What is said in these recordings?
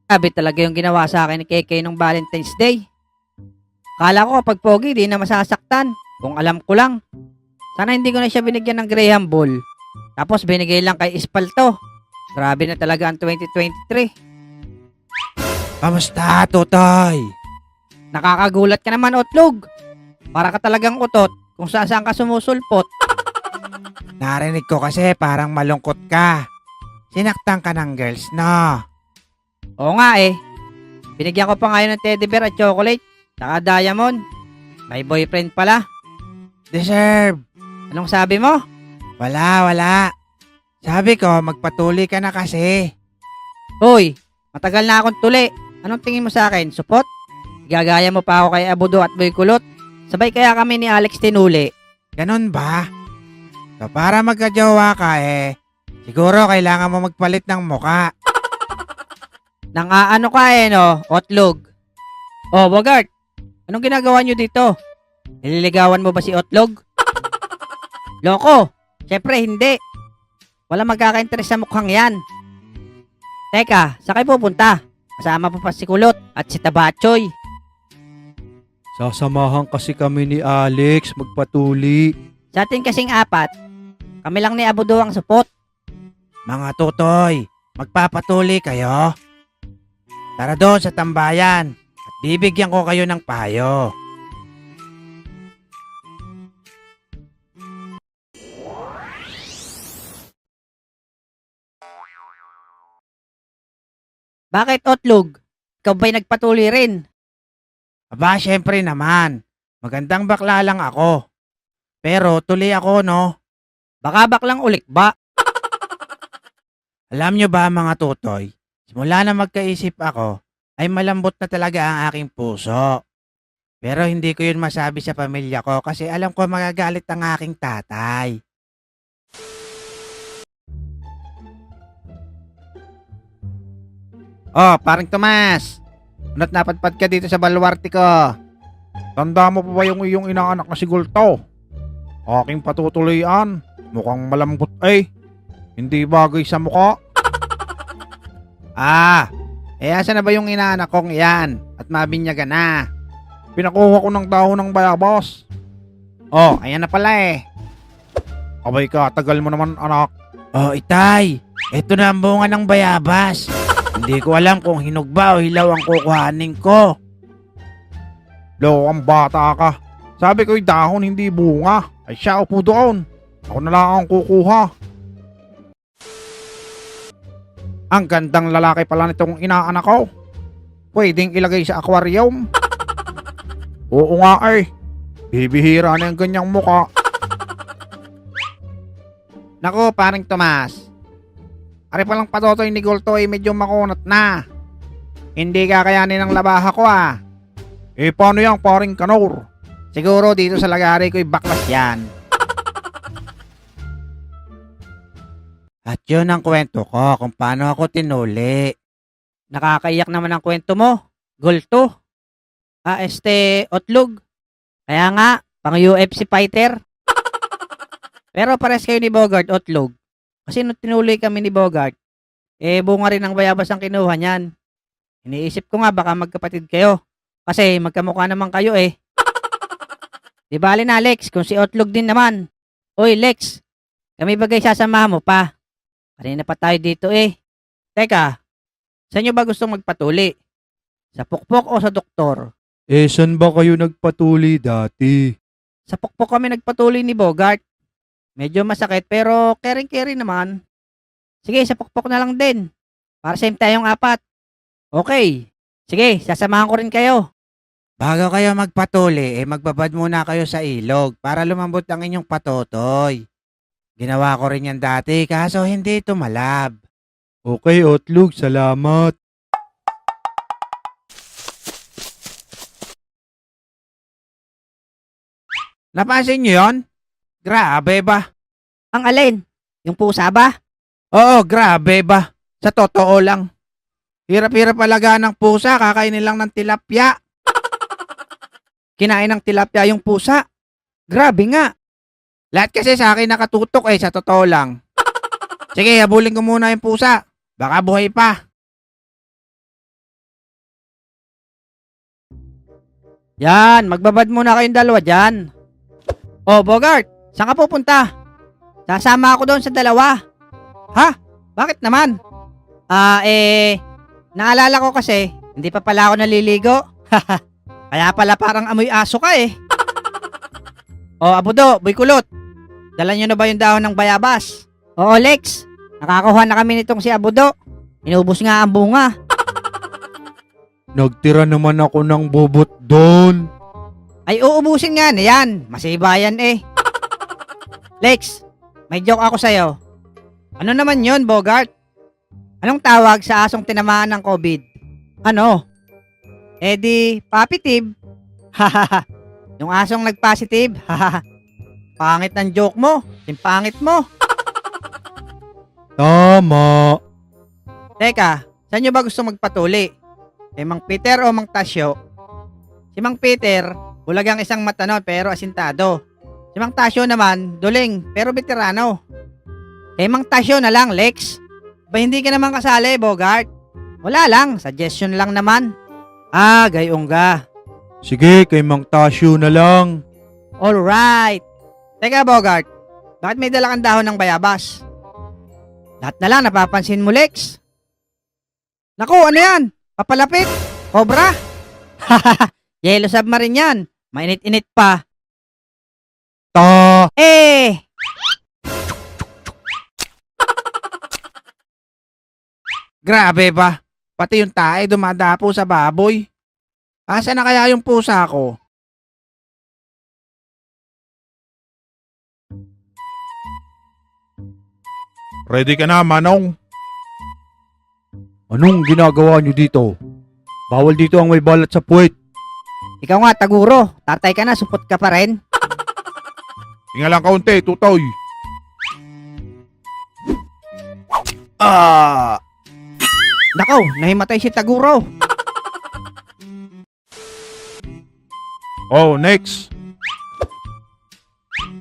Grabe talaga yung ginawa sa akin ni Keke nung Valentine's Day. Kala ko kapag pogi, di na masasaktan. Kung alam ko lang. Sana hindi ko na siya binigyan ng Graham Ball. Tapos binigay lang kay Espalto. Grabe na talaga ang 2023. Kamusta, Totoy? Nakakagulat ka naman, Otlog. Para ka talagang utot kung saan ka sumusulpot. Narinig ko kasi parang malungkot ka. Sinaktan ka ng girls, no? Oo nga eh. Binigyan ko pa ngayon ng teddy bear at chocolate. Saka diamond. May boyfriend pala. Deserve. Anong sabi mo? Wala. Sabi ko, magpatuloy ka na kasi. Hoy, matagal na akong tuli. Anong tingin mo sa akin? Supot? Gagaya mo pa ako kay Abudo at Boy Kulot? Sabay kaya kami ni Alex tinuli. Ganon ba? So, para magkajowa ka siguro kailangan mo magpalit ng muka. Nang aano ka no, Otlog. Oh, Bogart. Anong ginagawa nyo dito? Nililigawan mo ba si Otlog? Loko. Siyempre hindi. Wala magkaka-interest sa mukhang yan. Teka, saan kayo pupunta? Kasama pa si Kulot at si Tabachoy. Sasamahan kasi kami ni Alex magpatuli. Sa atin kasing apat, kami lang ni Abudo ang supot. Mga Totoy, magpapatuloy kayo? Tara doon sa tambayan at bibigyan ko kayo ng payo. Bakit, Otlog? Ikaw ba'y nagpatuloy rin? Aba, syempre naman. Magandang bakla lang ako. Pero tuloy ako, no? Baka baklang ulik ba? Alam nyo ba mga Totoy, simula na magkaisip ako, ay malambot na talaga ang aking puso. Pero hindi ko yun masabi sa pamilya ko kasi alam ko magagalit ang aking tatay. Oh, parang Tomas. Ano't napadpad ka dito sa baluarte ko? Tanda mo pa ba yung iyong inaanak na si Gulto? Aking patutuloyan. Mukhang malambot Hindi bagay sa mukha. Asa na ba yung inaanak kong iyan? At mabinyagan na. Pinakuha ko ng dahon ng bayabas. Oh, ayan na pala Abay ka, tagal mo naman anak. Oh, itay, eto na ang bunga ng bayabas. Hindi ko alam kung hinog ba o hilaw ang kukuhanin ko. Lo, ang bata ka. Sabi ko'y dahon hindi bunga. Ay siya upo doon. Ako na lang ang kukuha. Ang gandang lalaki pala nitong inaanak ko. Pwedeng ilagay sa aquarium. Oo nga Bibihira na yung ganyang muka. Naku, parang Tomas. Ari palang patotoy ni Gulto ay medyo makunat na. Hindi kakayanin ng labaha ko Paano yan paring Kanor? Siguro dito sa lagari ko'y baklas yan. At yun ang kwento ko kung paano ako tinuli. Nakakaiyak naman ang kwento mo. Gulto. Otlog. Kaya nga, pang UFC fighter. Pero pares kayo ni Bogart, Otlog. Kasi nung tinuloy kami ni Bogart, bunga rin ng bayabas ang kinuha niyan. Iniisip ko nga baka magkapatid kayo. Kasi magkamukha naman kayo Di bali na Lex, kung si Otlog din naman. Oy Lex, kami bagay sasamahan mo pa. Kanina pa tayo dito Teka, saan nyo ba gustong magpatuli? Sa pukpok o sa doktor? Saan ba kayo nagpatuli dati? Sa pukpok kami nagpatuli ni Bogart. Medyo masakit pero caring-caring naman. Sige, sa pukpok na lang din. Para same tayong apat. Okay. Sige, sasamahan ko rin kayo. Bago kayo magpatuli, magbabad muna kayo sa ilog para lumambot ang inyong patotoy. Ginawa ko rin yan dati kaso hindi tumalab. Okay, Otlog, salamat. Napansin nyo yun? Grabe ba? Ang alin? Yung pusa ba? Oo, grabe ba? Sa totoo lang. Hirap-hirap alaga ng pusa, kakainin lang ng tilapia. Kinain ng tilapia yung pusa. Grabe nga. Lahat kasi sa akin nakatutok sa totoo lang. Sige, habulin ko muna yung pusa. Baka buhay pa. Yan, magbabad muna kayong dalawa dyan. Oh, Bogart, saan ka pupunta? Sasama ako doon sa dalawa. Ha? Bakit naman? Naalala ko kasi, hindi pa pala ako naliligo. Kaya pala parang amoy aso ka eh. Oh, Abudo, Boy Kulot, dala nyo na ba yung dahon ng bayabas? Oo, Lex, nakakuha na kami nitong si Abudo. Inubos nga ang bunga. Nagtira naman ako ng bobot doon. Ay, uubusin nga na yan. Masibayan eh. Lex, may joke ako sa'yo. Ano naman yon, Bogart? Anong tawag sa asong tinamaan ng COVID? Ano? Eh di, positive. Hahaha. Yung asong nag-positive. Hahaha. Pangit ng joke mo. Simpangit mo. Tama. Teka, saan nyo ba gusto magpatuli? Kay Mang Peter o Mang Tasyo? Si Mang Peter, bulagang isang matanod pero asintado. Si Mang Tasyo naman, duling pero veterano. Kay Mang Tasyo na lang, Lex. Ba hindi ka naman kasali, Bogart? Wala lang, suggestion lang naman. Ah, gayong ga. Sige, kay Mang Tasyo na lang. Alright. Teka, Bogart, bakit may dala kang dahon ng bayabas? Lahat na lang napapansin mo, Lex. Naku, ano yan? Papalapit? Cobra? Yellow submarine yan. Mainit-init pa. Eh! Grabe ba? Pati yung tae dumadapo sa baboy. Asa na kaya yung pusa ko? Ready ka na, Manong? Anong ginagawa niyo dito? Bawal dito ang may balat sa puwet. Ikaw nga, Taguro. Tatay ka na, supot ka pa rin. Hinga lang kaunti, Tutoy. Nakaw, nahimatay si Taguro. Oh, next.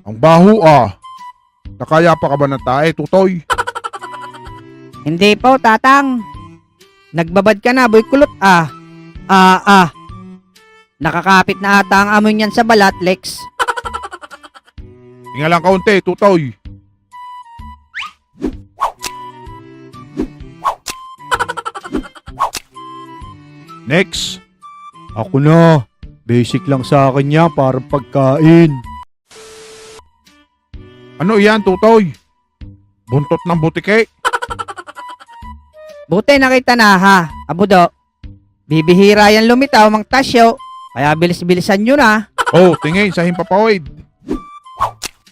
Ang baho Nakaya pa ka ba ng tae, Tutoy? Hindi po, Tatang. Nagbabad ka na, Boy Kulot Nakakapit na ata ang amoy niyan sa balat, Lex. Hinga lang kaunti, Tutoy. Next. Ako na. Basic lang sa akin yan, parang pagkain. Ano yan, Tutoy? Buntot ng butike? Buti nakita na ha, Abudo. Bibihira yan lumitaw, Mang Tasyo. Kaya bilis-bilisan nyo na. Oh, tingin sa himpapawid.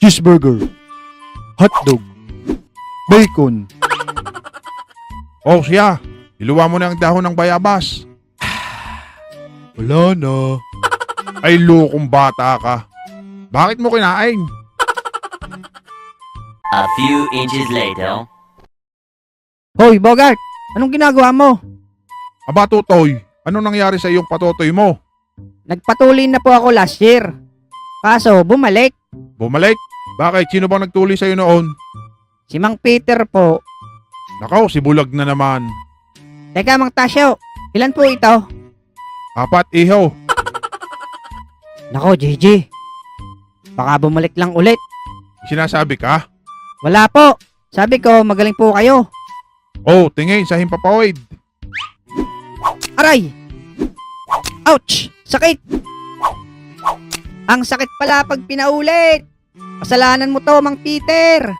Cheeseburger. Hotdog. Bacon. Oh, siya. Iluwa mo na ang dahon ng bayabas. Wala na. Ay, lukong bata ka. Bakit mo kinain? A few inches later. Hoy, Bogart, anong ginagawa mo? Aba, Tutoy, ano nangyari sa iyong patotoy mo? Nagpatuloy na po ako last year. Kaso, bumalik. Bumalik? Bakit? Sino bang nagtuli sa'yo noon? Si Mang Peter po. Nakaw, si Bulag na naman. Teka, Mang Tasyo, ilan po ito? 4, iho. Nako, JJ. Baka bumalik lang ulit. Sinasabi ka? Wala po. Sabi ko, magaling po kayo. Oh, tingin sa himpapawid. Aray! Ouch! Sakit! Ang sakit pala pag pinaulit. Kasalanan mo to, Mang Peter.